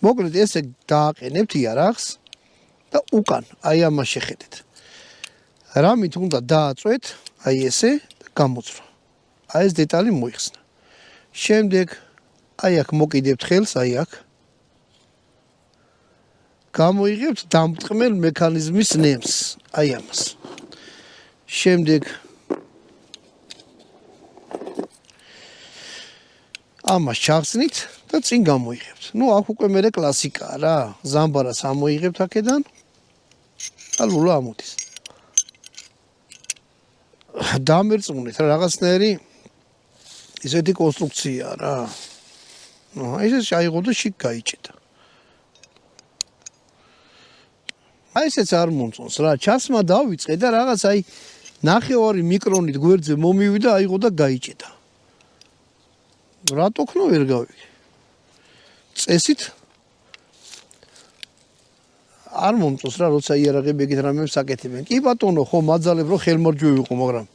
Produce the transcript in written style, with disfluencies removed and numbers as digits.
მოკლედ ესე დააყენებთ იარაღს და უკან აი ამას შეხედეთ. რამით უნდა დააწვეთ, აი ესე გამოწვა. აი ეს დეტალი მოიხსნა. შემდეგ აი აქ მოკიდებთ ხელს, აი აქ. გამოიღებთ დამტყმელ მექანიზმის ნემს, აი ამას. შემდეგ ამას ჩახსნით და წინ გამოიღებთ. ნუ აქ უკვე მე კლასიკაა რა. ზამბარას ამოიღებთ აქედან. და ლულა ამოდის. დამერწმუნეთ რა რაღაცნაირი ისეთი კონსტრუქციაა რა. ეს შეაიღო და შიგ გაიჭედა. აი ესეც არ მომწონს რა. ჩასმა დავიწყე და რაღაც აი 9 მიკრონით გვერდზე მომივიდა, აიღო და გაიჭედა. რატო ქნო ვერ გავიგე? წესით არ მომწონს რა, როცა იარაღები ეგეთ რამებს აკეთებენ. კი ბატონო, ხო მაძალებ რომ ხელმარჯვე ვიყო, მაგრამ